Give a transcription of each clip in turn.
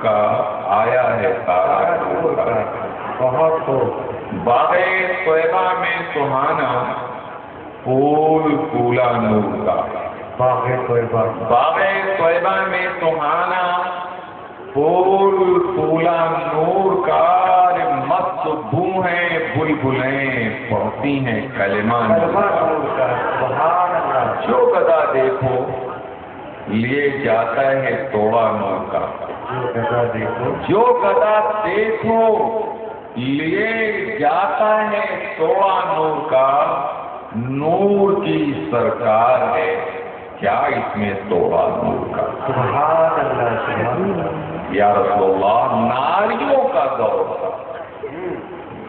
کا آیا ہے تارا نور کا، بہت خوب۔ باغ طیبہ میں سہانا پھول پھولا نور کا، باغ طیبہ، باغ طیبہ میں سہانا پھول پھولا نور کا، مست بو ہیں بلبلیں پڑھتی ہیں کلمہ نور کا، سبحان اللہ۔ جو گدا دیکھو لیے جاتا ہے توڑا نور کا، جو گدا دیکھو، جو گدا دیکھو لیے جاتا ہے توڑا نور کا، نور کی سرکار ہے کیا اس میں توڑا نور کا۔ سبحان اللہ، سبحان اللہ۔ یا رسول اللہ، ناریوں کا دور تھا،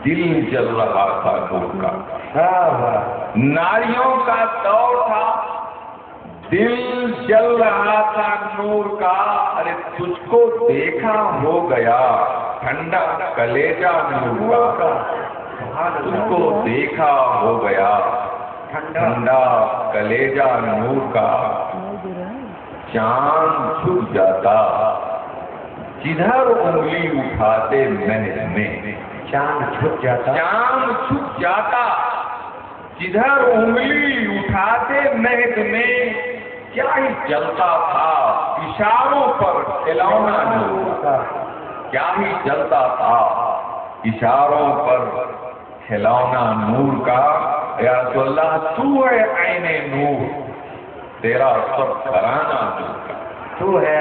دل جل رہا تھا نور کا، ناریوں کا دور تھا، دل جل رہا تھا نور کا، ارے تجھ کو دیکھا ہو گیا ٹھنڈا کلیجہ نور کا، تجھ کو دیکھا ہو گیا ٹھنڈا کلیجہ نور کا، چاند چھپ جاتا جدھر انگلی اٹھاتے مہد میں، چاند چھپ جاتا، چاند چھپ جاتا جدھر انگلی اٹھاتے مہد میں، کیا ہی جلتا تھا اشاروں پر کھلونا نور کا، کیا ہی جلتا تھا اشاروں پر کھلونا نور کا، یا رسول اللہ تو ہے عین نور تیرا سب گھرانہ نور کا، تو ہے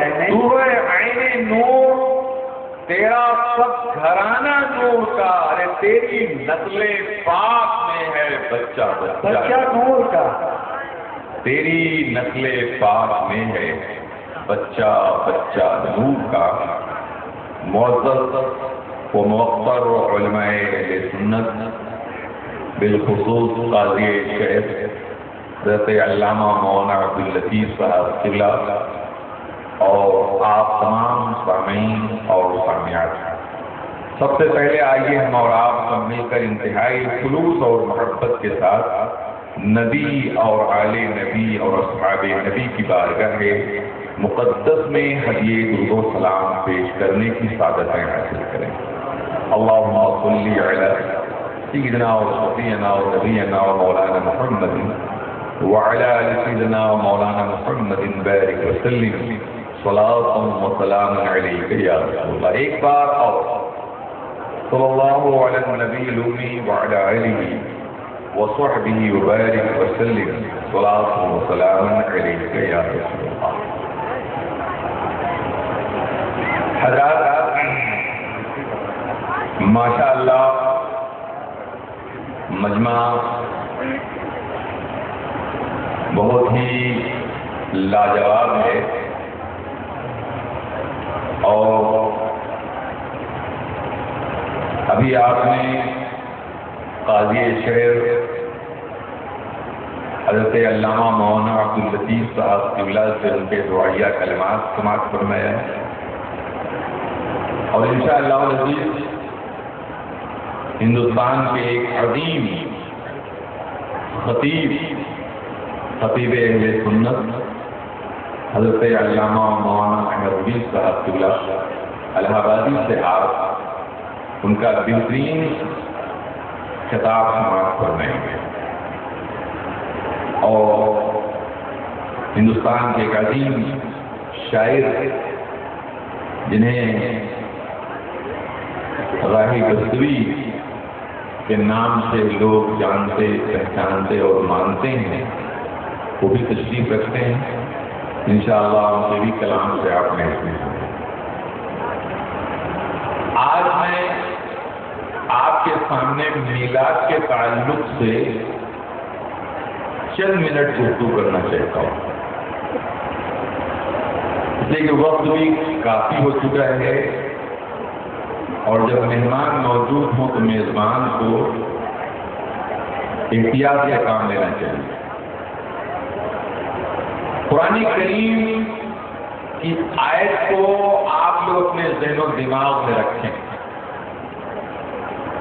عین نور تیرا سب گھرانہ نور کا، ارے تیری نسل پاک میں ہے بچہ بچہ نور کا، تیری نسل پاک میں ہے بچہ بچہ نور کا۔ معزز و موقر علماء اہل سنت، بالخصوص قاضی شیخ حضرت علامہ مولانا عبداللطیف صاحب قبلہ، اور آپ تمام سامعین اور سامعات، سب سے پہلے آئیے ہم اور آپ سب مل کر انتہائی خلوص اور محبت کے ساتھ نبی اور آل نبی اور اصحاب نبی کی بارگاہ مقدس میں ہدیے درود و سلام پیش کرنے کی سعادتیں حاصل کریں۔ اللہم صلی علی سیدنا و شفیعنا و نبینا و مولانا محمد وعلی آل سیدنا و مولانا محمد بارک وسلم صلاۃ و سلام علیک یا رسول اللہ۔ ایک بار اور صلی اللہ علی النبی الامی وعلی آلہ وصحبہ وبارک وسلم صلاۃ و سلام علیک یا رسول اللہ۔ حضرات، ماشاءاللہ مجمع بہت ہی لاجواب ہے، اور ابھی آپ نے قاضی شہر حضرت علامہ مولانا عبداللطیف صاحب قبلہ سے ان کے دعائیہ کلمات سماعت فرمایا ہے، اور انشاءاللہ العزیز ہندوستان کے ایک عظیم خطیب اہل سنت حضرت علامہ مولانا احمد رفیع صاحب قبلہ الہ آبادی سے آپ ان کا بہترین خطاب سماعت فرمائیں گے، اور ہندوستان کے ایک عظیم شاعر جنہیں راہی گستوی کے نام سے لوگ جانتے پہچانتے اور مانتے ہیں، وہ بھی تشریف رکھتے ہیں، انشاءاللہ ان کے بھی کلام سے آپ نے آج میں آپ کے سامنے میلاد کے تعلق سے چند منٹ گفتگو کرنا چاہتا ہوں، اس لیے کہ وقت بھی کافی ہو چکا ہے، اور جب مہمان موجود ہوں تو میزبان کو احتیاط سے کام لینا چاہیے۔ قرآن کریم کی آیت کو آپ لوگ اپنے ذہن و دماغ میں رکھیں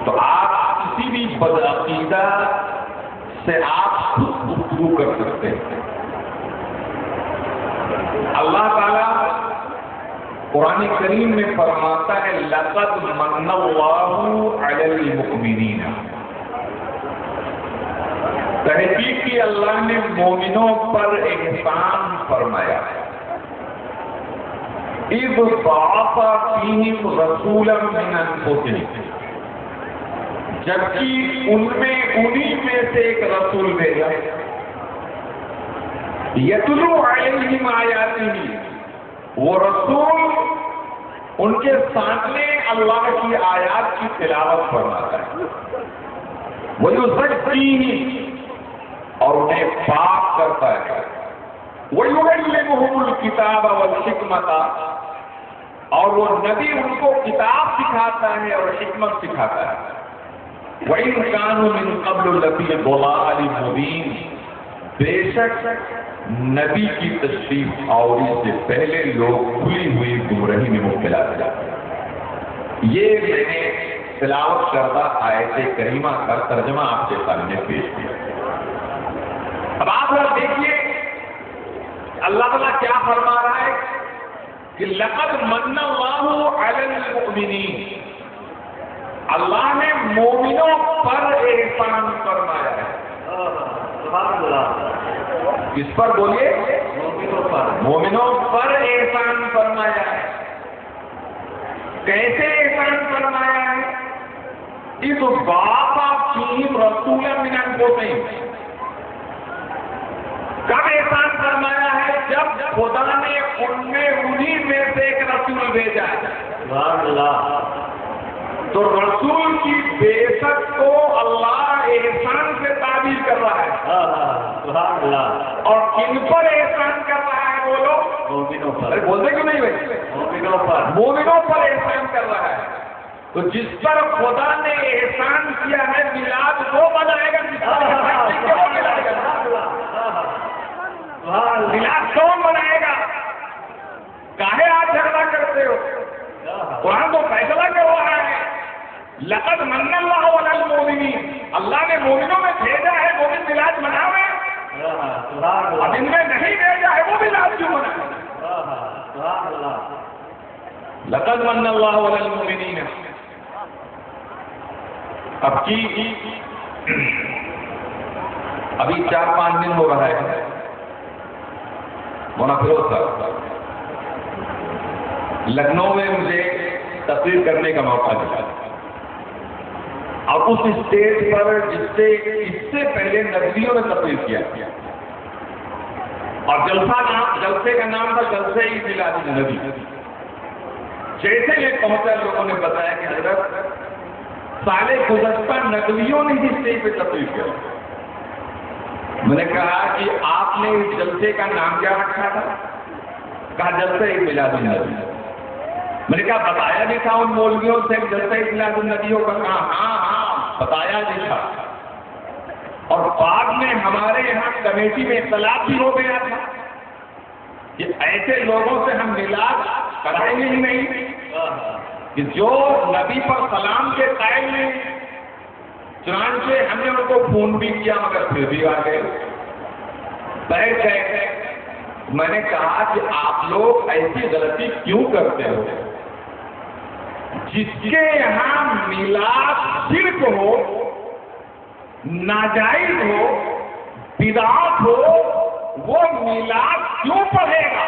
تو آپ کسی بھی بدعقیدہ سے آپ خود گفتگو کر سکتے ہیں۔ اللہ تعالیٰ قرآن کریم میں فرماتا ہے لقد من اللہ علی المؤمنین، تحقیق کی اللہ نے مومنوں پر احسان فرمایا، اذ بعث فیہم رسولا من انفسہم، جبکہ انہی میں سے ایک رسول بھیجا، یتلو علیہم آیاتہ، وہ رسول ان کے سامنے اللہ کی آیات کی تلاوت فرماتا ہے، وَيُزَكِّيهِمْ، اور انہیں پاک کرتا ہے، وَيُعَلِّمُهُمُ الْكِتَابَ وَالْحِكْمَةَ، اور وہ نبی ان کو کتاب سکھاتا ہے اور حکمت سکھاتا ہے، وَإِنْ كَانُوا مِنْ قَبْلُ لَفِي ضَلَالٍ مُبِينٍ، بے شک نبی کی تشریف آوری سے پہلے لوگ کھلی ہوئی گمراہی میں مبتلا تھے۔ یہ میں نے تلاوت کردہ آیت کریمہ کا ترجمہ آپ کے سامنے پیش کیا۔ اب آپ دیکھیے اللہ تعالیٰ کیا فرما رہا ہے کہ لقد من اللہ علی المؤمنین، اللہ نے مومنوں پر احسان فرمایا ہے۔ سبحان اللہ، کس پر بولیے؟ مومنوں پر، مومنوں پر احسان فرمایا ہے۔ کیسے احسان فرمایا ہے؟ اذ بعث فیہم رسولا من انفسہم، کب احسان فرمایا ہے؟ جب خدا نے انہی میں سے ایک رسول بھیجا ہے۔ سبحان اللہ، تو رسول کی بعثت کو اللہ احسان سے تعبیر کر رہا ہے۔ سبحان اللہ، اور کن پر احسان کر رہا ہے بولو؟ مومنوں پر، ارے بولتے کیوں نہیں بھائی؟ مومنوں پر، مومنوں پر احسان کر رہا ہے۔ تو جس پر خدا نے احسان کیا ہے میلاد وہ منائے گا، جس پر احسان نہیں کیا وہ منائے گا۔ میلاد کون منائے گا؟ کاہے آپ جھگڑا کرتے ہو؟ قرآن تو فیصلہ کر رہا ہے لقد من اللہ علی المؤمنین، اللہ نے مومنوں میں بھیجا ہے، مومن میلاد مناوے، اب ان میں نہیں بھیجا ہے وہ میلاد کیوں منائے؟ لقد من اللہ علی المؤمنین۔ اب کی ابھی 4-5 دن ہو رہا ہے مولانا فیروز صاحب لکھنؤ میں مجھے تقریر کرنے کا موقع ملا، اور اس اسٹیج پر جس سے اس سے پہلے ندویوں نے تقریر کیا، اور جلسے کا نام تھا جلسے ہی میلاد النبی۔ جیسے یہ پہنچا لوگوں نے بتایا کہ حضرت سال گزشتہ ندویوں نے ہی اسٹیج پہ تقریر کیا۔ میں نے کہا کہ آپ نے اس جلسے کا نام کیا رکھا تھا؟ کہا جلسے ہی میلاد النبی۔ میں نے کہا بتایا بھی تھا ان مولویوں سے جلسہ میلاد النبیوں کا؟ کہا ہاں بتایا بھی تھا، اور بعد میں ہمارے یہاں کمیٹی میں اختلاف بھی ہو گیا تھا کہ ایسے لوگوں سے ہم میلاد کرائیں گے ہی نہیں کہ جو نبی پر سلام کے قائل نہیں۔ چنانچہ ہم نے ان کو فون بھی کیا مگر پھر بھی آ گئے، بیٹھ گئے۔ میں نے کہا کہ آپ لوگ ایسی غلطی کیوں کرتے ہو؟ جس کے یہاں میلاد شرک ہو، ناجائز ہو، بدعت ہو، وہ میلاد کیوں پڑھے گا؟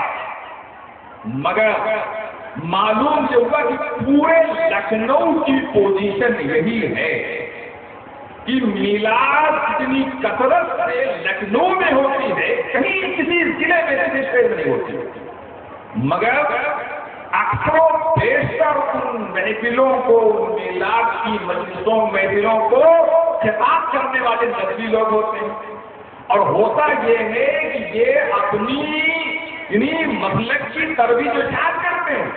مگر معلوم یہ ہوا کہ پورے لکھنؤ کی پوزیشن یہی ہے کہ میلاد اتنی کثرت سے لکھنؤ میں ہوتی ہے، کہیں کسی ضلع میں کسی شہر نہیں ہوتی، مگر اکثر و بیشتر ان محفلوں کو، میلاد کی مجلسوں محفلوں کو خطاب کرنے والے ندوی لوگ ہوتے ہیں۔ اور ہوتا یہ ہے کہ یہ اپنی مسلک کی ترویج اشاعت کرتے ہیں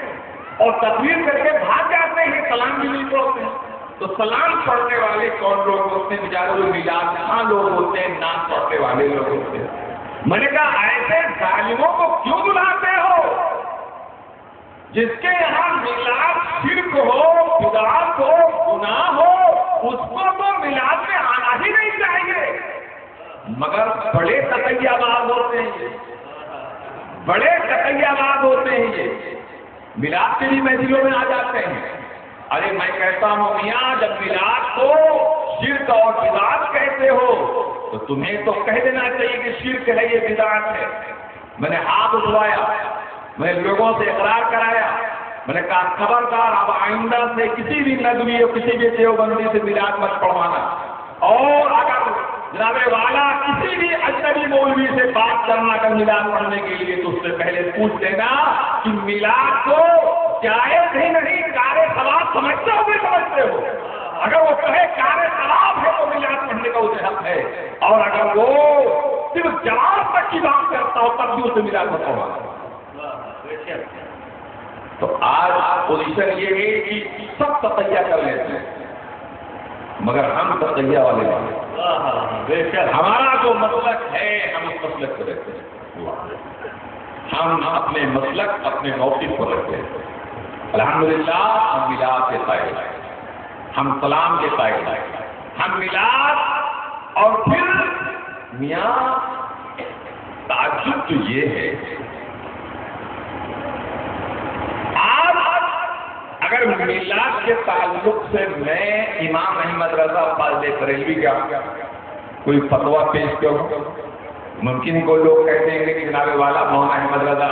اور تقریر کر کے بھاگ جاتے ہیں، سلام بھی نہیں پڑھتے ہیں۔ تو سلام پڑھنے والے کون لوگ ہوتے ہیں؟ بیچارے وہ میلاد خاں لوگ ہوتے ہیں، نام پڑھنے والے لوگ ہوتے ہیں۔ میں نے کہا ایسے ظالموں کو کیوں بلاتے ہو؟ جس کے یہاں میلاد شرک ہو، بدعت ہو، گناہ ہو، اس کو تو میلاد میں آنا ہی نہیں چاہیے، مگر بڑے تقیہ باز ہوتے ہیں، بڑے تقیہ باز ہوتے ہیں یہ میلاد کے لیے محفلوں میں آ جاتے ہیں. ارے میں کہتا ہوں میاں جب میلاد کو شرک اور بدعت کہتے ہو تو تمہیں تو کہہ دینا چاہیے کہ شرک ہے یہ بدعت ہے. میں نے ہاتھ اٹھوایا, میں نے لوگوں سے اقرار کرایا, میں نے کہا خبردار اب آئندہ سے کسی بھی ندوی اور کسی بھی دیوبندی سے میلاد مت پڑھوانا. اور اگر جناب والا کسی بھی اجنبی مولوی سے بات کرنا کر میلاد پڑھنے کے لیے تو اس سے پہلے پوچھ لینا کہ میلاد کو جائز ہی نہیں کار ثواب سمجھتے ہو. اگر وہ کہے کار ثواب ہے تو میلاد پڑھنے کا اسے حق ہے, اور اگر وہ صرف جواب تک کی بات کرتا ہو تب بھی اسے میلاد مت پڑھوانا. تو آج پوزیشن یہ ہے کہ سب تقیہ کر لیتے ہیں مگر ہم تقیہ والے ہیں. ہمارا جو مسلک ہے ہم اس مسلک کو رہتے ہیں, ہم اپنے مسلک اپنے موقف کو رکھتے ہیں. الحمدللہ ہم میلاد کے قائل ہیں, ہم سلام کے قائل ہیں, ہم میلاد. اور پھر میاں تعجب تو یہ ہے اگر میلاد کے تعلق سے میں امام احمد رضا فاضل بریلوی کا کوئی فتویٰ پیش کروں, ممکن کو لوگ کہتے ہیں کہ جناب والا مولانا احمد رضا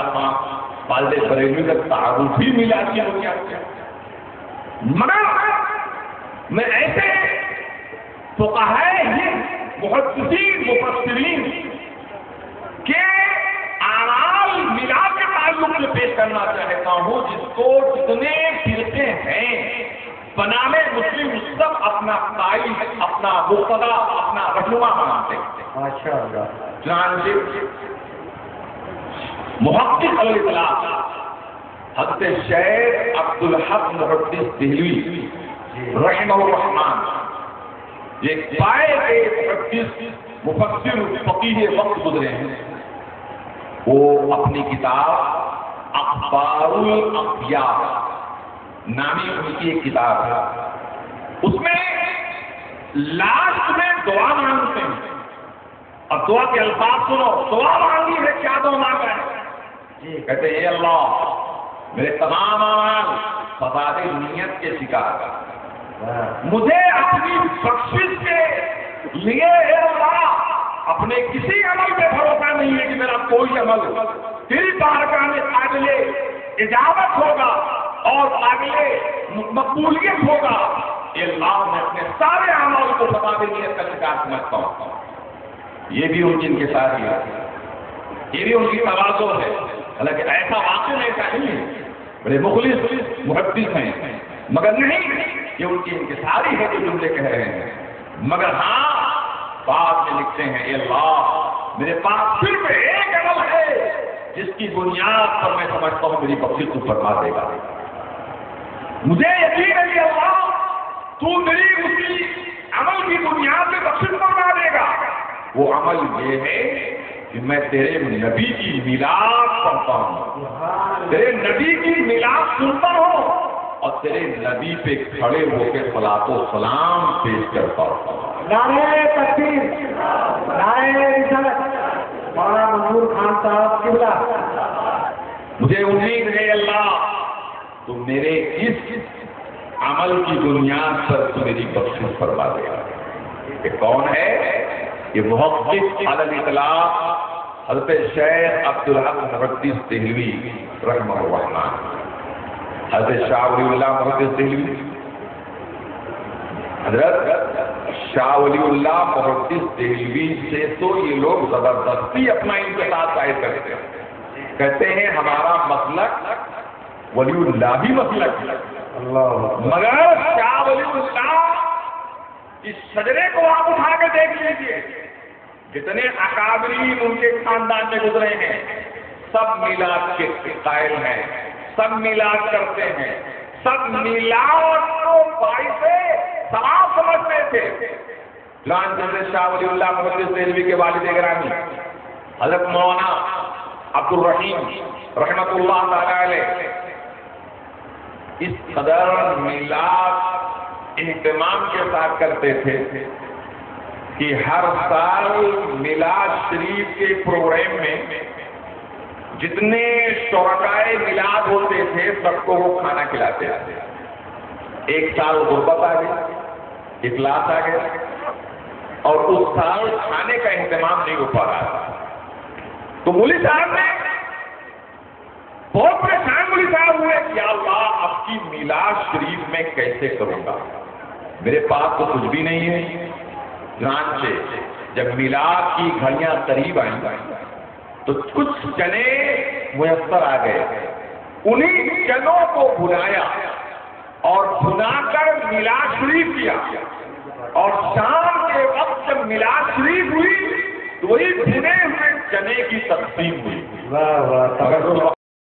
فاضل بریلوی کا تعارف ہی میلاد کی ہو گیا. مگر میں ایسے فقہائے محدثین مفسرین کے اعمال میلاد کے تعلق سے پیش کرنا چاہتا ہوں جس کو جتنے فرقے ہیں بنام مسلم سب اپنا قائد, اپنا مقتدا, اپنا رہنما بناتے ہیں. ماشاءاللہ. چنانچہ محقق الاطلاق حضرت شیخ عبدالحق محدث دہلوی رحمہ الرحمن یہ پائے گئے محدث مفسر فقیہ وقت گزرے ہیں. وہ اپنی کتاب اخبار الاخبار نامی ان کی ایک کتاب ہے, اس میں لاسٹ میں دعا مانگتے ہیں. اب دعا کے الفاظ سنو, دعا مانگی ہے کیا دعا مانگا ہے؟ کہتے ہیں اے اللہ میرے تمام اعمال فساد نیت کے شکار, مجھے اپنی بخشش کے لیے اے اللہ اپنے کسی عمل پہ بھروسہ نہیں ہے کہ میرا کوئی عمل تیری بارگاہ میں قابل اجابت ہوگا اور قابل مقبولیت ہوگا. اے اللہ میں اپنے سارے اعمال کو فساد نیت کا شکار سمجھتا ہوں. یہ بھی ان کی انکساری ہے, یہ بھی ان کی تواضع ہے. حالانکہ ایسا واقع ایسا نہیں ہے, بڑے مخلص محدث ہیں, مگر نہیں کہ ان کی انکساری ہے جو جملے کہہ رہے ہیں. مگر ہاں بعد میں لکھتے ہیں اے اللہ میرے پاس صرف ایک عمل ہے جس کی بنیاد پر میں سمجھتا ہوں میری بخشش تو فرما دے گا. مجھے یقین ہے کہ اللہ تو میری اسی عمل کی بنیاد پہ بخشش فرما دے گا. وہ عمل یہ ہے کہ میں تیرے نبی کی میلاد پڑھتا ہوں, تیرے نبی کی میلاد سنتا ہوں اور تیرے نبی پہ کھڑے ہو کے صلاۃ و سلام پیش کرتا ہوں. نعرہ تکبیر, نعرہ رسالت, مولانا منظور خان صاحب قبلہ. مجھے امید ہے اللہ تو میرے اس عمل کی بنیاد پر تو میری بخشش فرما دے گا. یہ کون ہے؟ یہ محقق علی الاطلاق حضرت شیخ عبدالحق محدث دہلوی رحمہ الرحمن. حضرت شاہ ولی اللہ محدث دہلوی, حضرت شاہ ولی اللہ محدث دہلوی سے تو یہ لوگ زبردستی اپنا انتخاب ظاہر کرتے ہیں, کہتے ہیں ہمارا مسلک ولی اللہ بھی مسلک ہے. مگر شاہ ولی اللہ اس شجرے کو آپ اٹھا کے دیکھ لیجیے, جتنے اکابرین ان کے خاندان میں گزرے ہیں سب میلاد کے قائل ہیں, سب میلاد کرتے ہیں, سب میلاد کو باعث ثواب سمجھتے تھے. حضرت شاہ ولی اللہ محدث دہلوی کے والد گرامی حضرت مولانا عبد الرحیم رحمۃ اللہ تعالی علیہ اس قدر میلاد اہتمام کے ساتھ کرتے تھے کہ ہر سال میلاد شریف کے پروگرام میں جتنے شرکائے میلاد ہوتے تھے سب کو وہ کھانا کھلاتے تھے. ایک سال غربت آ گئی، افلاس آ گیا، اور اس سال کھانے کا اہتمام نہیں ہو پا رہا تھا. تو مولوی صاحب نے بہت پریشان مولوی صاحب ہوئے کہ یا اللہ اب کی میلاد شریف میں کیسے کروں گا، میرے پاس تو کچھ بھی نہیں ہے. چنانچہ جب میلاد کی گھڑیاں قریب آئیں تو کچھ چنے میسر آ گئے. انہیں چنوں کو بھنایا اور بھنا کر میلاد شریف کیا، اور شام کے وقت جب میلاد شریف ہوئی تو وہی بھنے ہوئے چنے کی تقسیم ہوئی. واہ واہ.